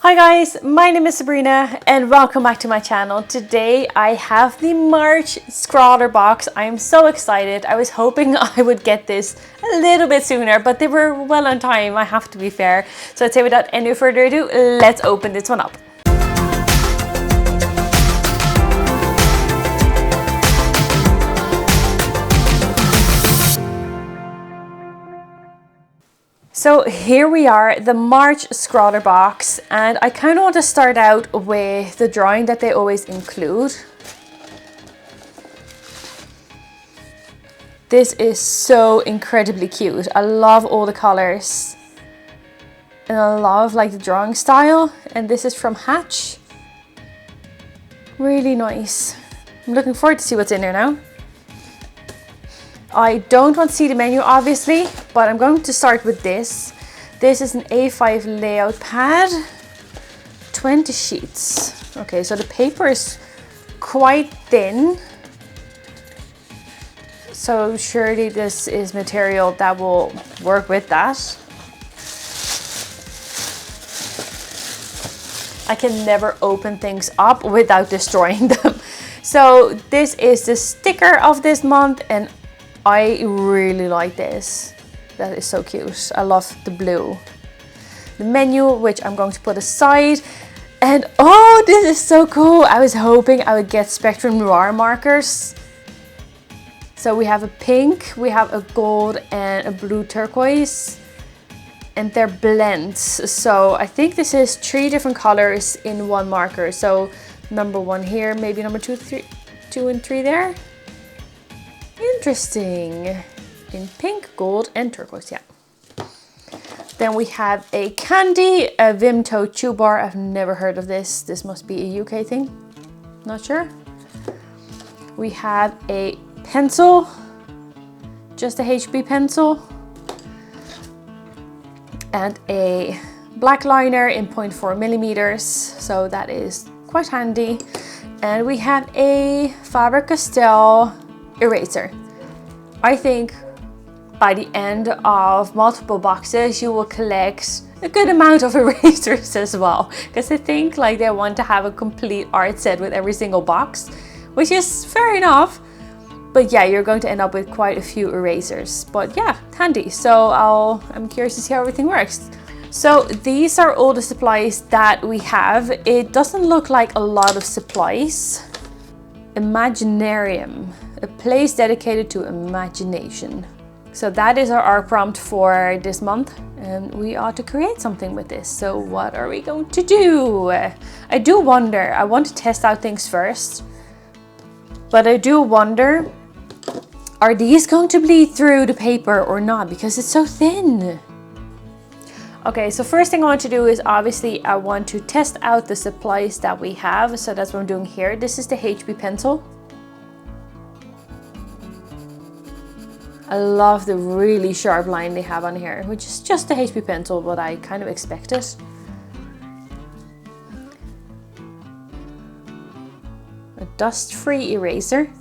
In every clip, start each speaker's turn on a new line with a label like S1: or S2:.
S1: Hi guys, my name is Sabrina and welcome back to my channel. Today I have the March Scrawlrbox. I am so excited. I was hoping I would get this a little bit sooner, but they were well on time, I have to be fair. So I'd say without any further ado, let's open this one up. So here we are, the March Scrawlrbox, and I kind of want to start out with the drawing that they always include. This is so incredibly cute. I love all the colors and I love like the drawing style, and this is from Hatch. Really nice. I'm looking forward to see what's in there now. I don't want to see the menu obviously, but I'm going to start with this. This is an A5 layout pad, 20 sheets. Okay, so the paper is quite thin. So surely this is material that will work with that. I can never open things up without destroying them. So this is the sticker of this month, and I really like this. That is so cute. I love the blue. The menu, which I'm going to put aside. And oh, this is so cool. I was hoping I would get Spectrum Noir markers. So we have a pink, we have a gold and a blue turquoise. And they're blends. So I think this is 3 different colors in one marker. So number 1 here, maybe number 2 and 3 there. Interesting. In pink, gold and turquoise, yeah. Then we have a candy, a Vimto chew bar. I've never heard of this. This must be a UK thing. Not sure. We have a pencil, just a HB pencil. And a black liner in 0.4 millimeters. So that is quite handy. And we have a Faber-Castell eraser. I think by the end of multiple boxes you will collect a good amount of erasers as well, because I think like they want to have a complete art set with every single box, which is fair enough, but yeah, you're going to end up with quite a few erasers. But yeah, handy. So I'm curious to see how everything works. So these are all the supplies that we have. It doesn't look like a lot of supplies. Imaginarium, a place dedicated to imagination. So that is our art prompt for this month, and we ought to create something with this. So what are we going to do? I do wonder, I want to test out things first, but I do wonder, are these going to bleed through the paper or not, because it's so thin? Okay, so first thing I want to do is obviously I want to test out the supplies that we have. So that's what I'm doing here. This is the HB pencil. I love the really sharp line they have on here, which is just a HB pencil, but I kind of expected. A dust-free eraser.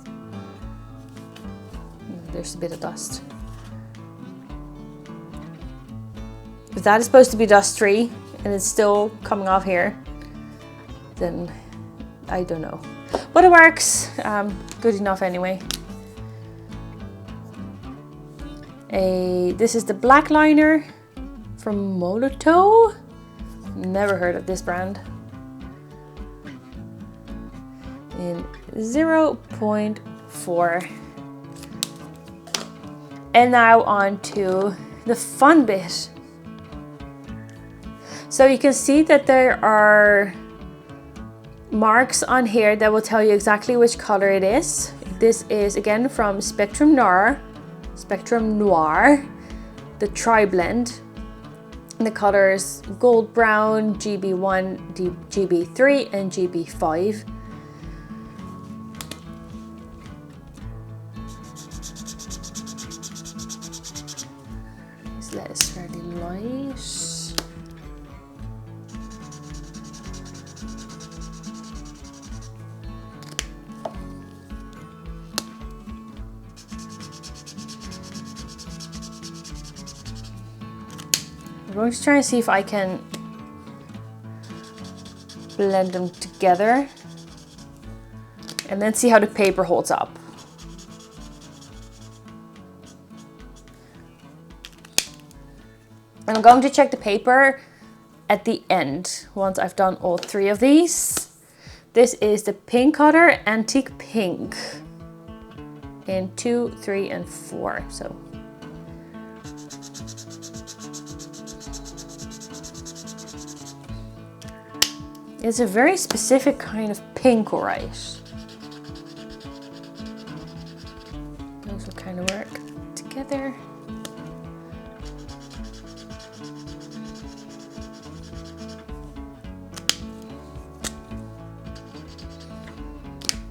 S1: There's a bit of dust. If that is supposed to be dust-free and it's still coming off here, then I don't know. But it works. Good enough anyway. This is the black liner from Moloto. Never heard of this brand. In 0.4. And now on to the fun bit. So you can see that there are marks on here that will tell you exactly which color it is. This is again from Spectrum Noir, the triblend. And the colors gold brown, GB1, GB3 and GB5. So that is fairly light. I'm going to try and see if I can blend them together and then see how the paper holds up. And I'm going to check the paper at the end once I've done all 3 of these. This is the Pink Color Antique Pink in 2, 3, and 4. So it's a very specific kind of pink, alright. Those will kind of work together.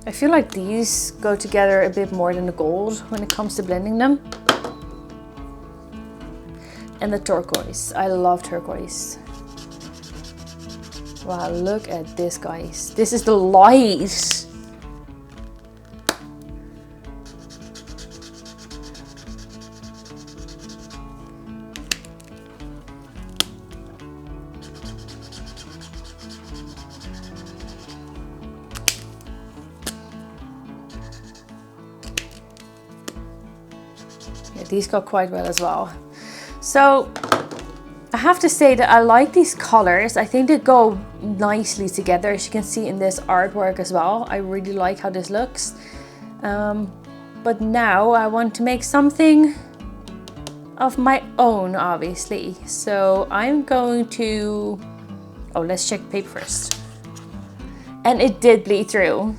S1: I feel like these go together a bit more than the gold when it comes to blending them. And the turquoise. I love turquoise. Wow, look at this, guys. This is the light. Yeah, these go quite well as well. So I have to say that I like these colors. I think they go nicely together, as you can see in this artwork as well. I really like how this looks. But now I want to make something of my own, obviously. So I'm going to... Oh, let's check the paper first. And it did bleed through.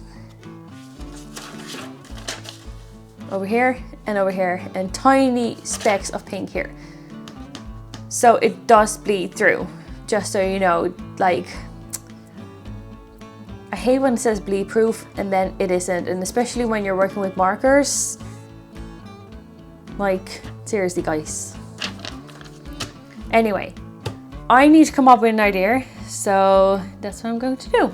S1: Over here and over here, and tiny specks of pink here. So it does bleed through, just so you know. Like, I hate when it says bleed proof and then it isn't, and especially when you're working with markers. Like, seriously, guys. Anyway, I need to come up with an idea, so that's what I'm going to do.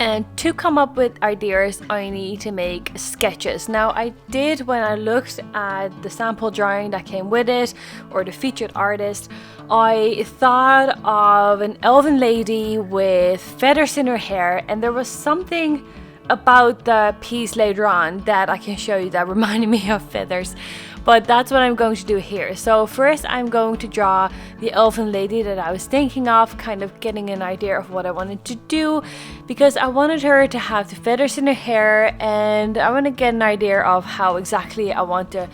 S1: And to come up with ideas, I need to make sketches. Now, I did, when I looked at the sample drawing that came with it, or the featured artist, I thought of an elven lady with feathers in her hair, and there was something about the piece later on that I can show you that reminded me of feathers. But that's what I'm going to do here. So first I'm going to draw the elven lady that I was thinking of, kind of getting an idea of what I wanted to do, because I wanted her to have the feathers in her hair, and I want to get an idea of how exactly I want to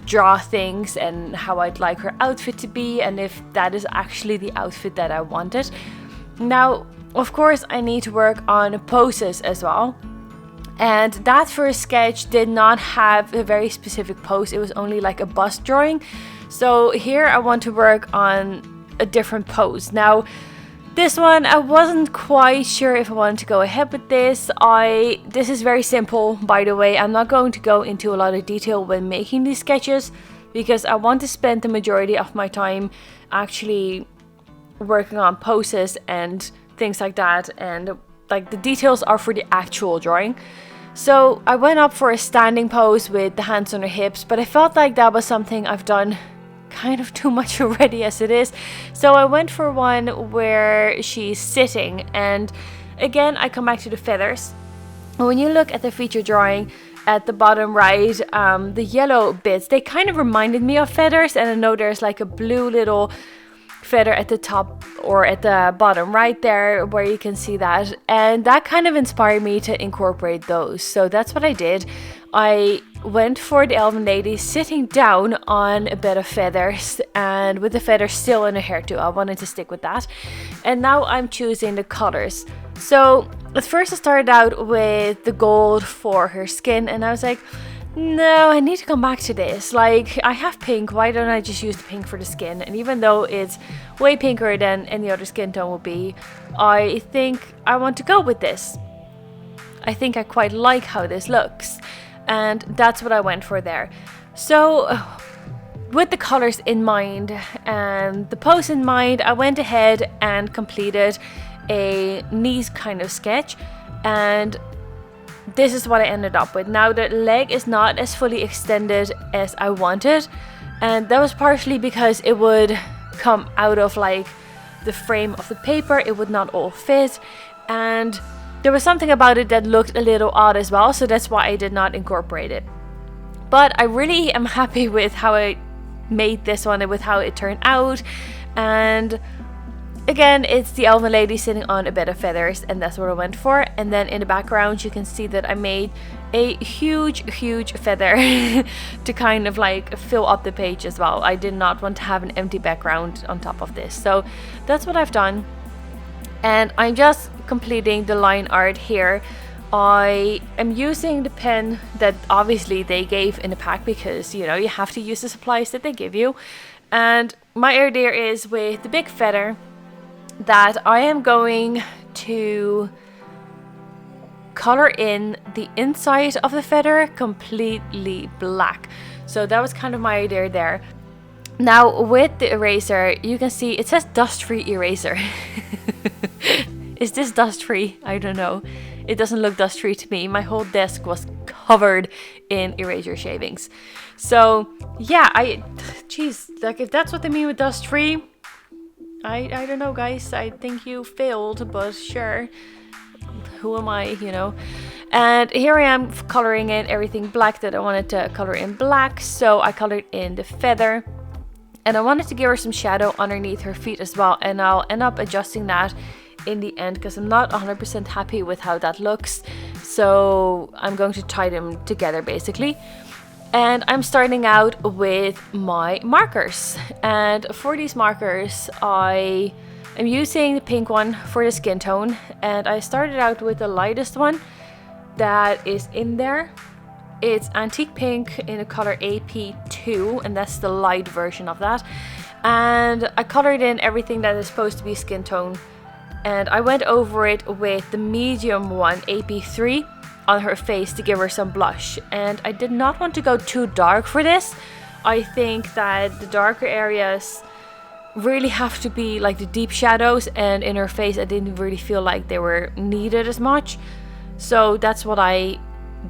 S1: draw things and how I'd like her outfit to be, and if that is actually the outfit that I wanted. Now, of course, I need to work on poses as well. And that first sketch did not have a very specific pose. It was only like a bust drawing. So here I want to work on a different pose. Now, this one, I wasn't quite sure if I wanted to go ahead with this. This is very simple, by the way. I'm not going to go into a lot of detail when making these sketches, because I want to spend the majority of my time actually working on poses and things like that, and like the details are for the actual drawing. So I went up for a standing pose with the hands on her hips, but I felt like that was something I've done kind of too much already as it is. So I went for one where she's sitting, and again I come back to the feathers. And when you look at the feature drawing at the bottom right, the yellow bits, they kind of reminded me of feathers, and I know there's like a blue little feather at the top or at the bottom right there where you can see that, and that kind of inspired me to incorporate those. So that's what I did. I went for the elven lady sitting down on a bed of feathers, and with the feathers still in her hair too. I wanted to stick with that. And now I'm choosing the colors. So at first I started out with the gold for her skin, and I was like, no, I need to come back to this. Like, I have pink, why don't I just use the pink for the skin? And even though it's way pinker than any other skin tone would be, I think I want to go with this. I think I quite like how this looks, and that's what I went for there. So with the colors in mind and the pose in mind, I went ahead and completed a knee kind of sketch, and this is what I ended up with. Now the leg is not as fully extended as I wanted, and that was partially because it would come out of like the frame of the paper, it would not all fit, and there was something about it that looked a little odd as well, so that's why I did not incorporate it. But I really am happy with how I made this one and with how it turned out. And again, it's the elven lady sitting on a bed of feathers, and that's what I went for. And then in the background you can see that I made a huge feather to kind of like fill up the page as well. I did not want to have an empty background on top of this, so that's what I've done. And I'm just completing the line art here. I am using the pen that obviously they gave in the pack, because you know you have to use the supplies that they give you. And my idea is with the big feather that I am going to color in the inside of the feather completely black. So that was kind of my idea there. Now with the eraser, you can see it says dust-free eraser. Is this dust-free? I don't know. It doesn't look dust-free to me. My whole desk was covered in eraser shavings. So yeah, geez, like if that's what they mean with dust-free, I don't know, guys. I think you failed, but sure. Who am I, you know? And here I am coloring in everything black that I wanted to color in black. So I colored in the feather, and I wanted to give her some shadow underneath her feet as well. And I'll end up adjusting that in the end, because I'm not 100% happy with how that looks. So I'm going to tie them together basically. And I'm starting out with my markers. And for these markers, I'm using the pink one for the skin tone. And I started out with the lightest one that is in there. It's antique pink in the color AP2, and that's the light version of that. And I colored in everything that is supposed to be skin tone. And I went over it with the medium one, AP3, on her face to give her some blush. And I did not want to go too dark for this. I think that the darker areas really have to be like the deep shadows, and in her face I didn't really feel like they were needed as much. So that's what I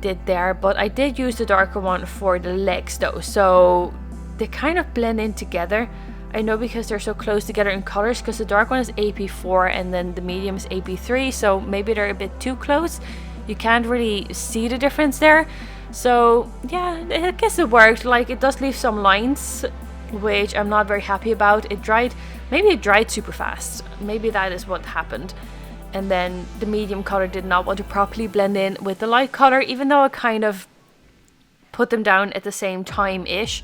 S1: did there. But I did use the darker one for the legs though, so they kind of blend in together. I know because they're so close together in colors, because the dark one is AP4 and then the medium is AP3, so maybe they're a bit too close. You can't really see the difference there. So yeah, I guess it worked. Like, it does leave some lines, which I'm not very happy about. Maybe it dried super fast. Maybe that is what happened. And then the medium color did not want to properly blend in with the light color, even though I kind of put them down at the same time-ish.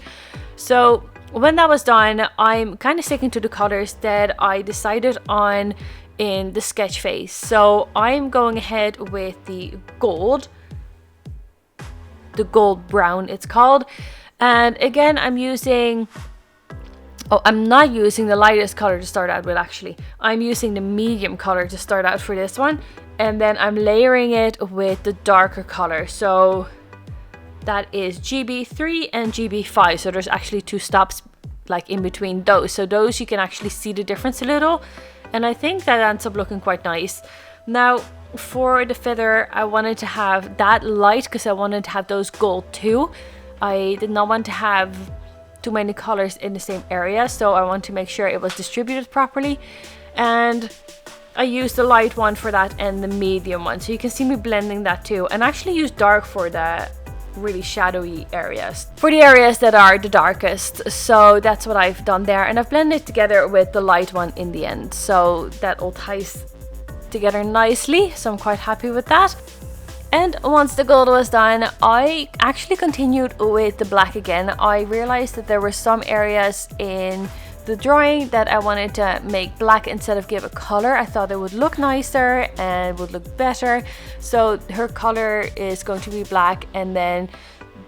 S1: So when that was done, I'm kind of sticking to the colors that I decided on in the sketch phase. So I'm going ahead with the gold brown it's called. And again, I'm not using the lightest color to start out with, actually. I'm using the medium color to start out for this one. And then I'm layering it with the darker color. So that is GB3 and GB5. So there's actually 2 stops like in between those. So those you can actually see the difference a little. And I think that ends up looking quite nice. Now for the feather, I wanted to have that light because I wanted to have those gold too. I did not want to have too many colors in the same area, so I want to make sure it was distributed properly. And I used the light one for that and the medium one, so you can see me blending that too. And I actually use dark for the really shadowy areas, for the areas that are the darkest. So that's what I've done there, and I've blended it together with the light one in the end, so that all ties together nicely. So I'm quite happy with that. And once the gold was done, I actually continued with the black again. I realized that there were some areas in the drawing that I wanted to make black instead of give a color. I thought it would look nicer and would look better. So her color is going to be black, and then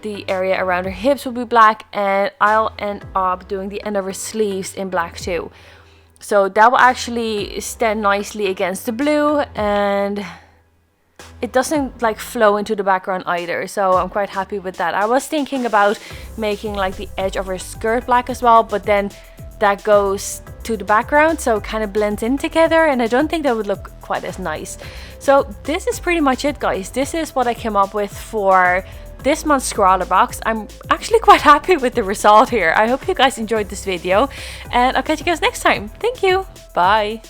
S1: the area around her hips will be black, and I'll end up doing the end of her sleeves in black too. So that will actually stand nicely against the blue, and it doesn't like flow into the background either, so I'm quite happy with that. I was thinking about making like the edge of her skirt black as well, but then that goes to the background, so it kind of blends in together, and I don't think that would look quite as nice. So this is pretty much it, guys. This is what I came up with for this month's Scrawlrbox. I'm actually quite happy with the result here. I hope you guys enjoyed this video, and I'll catch you guys next time. Thank you. Bye.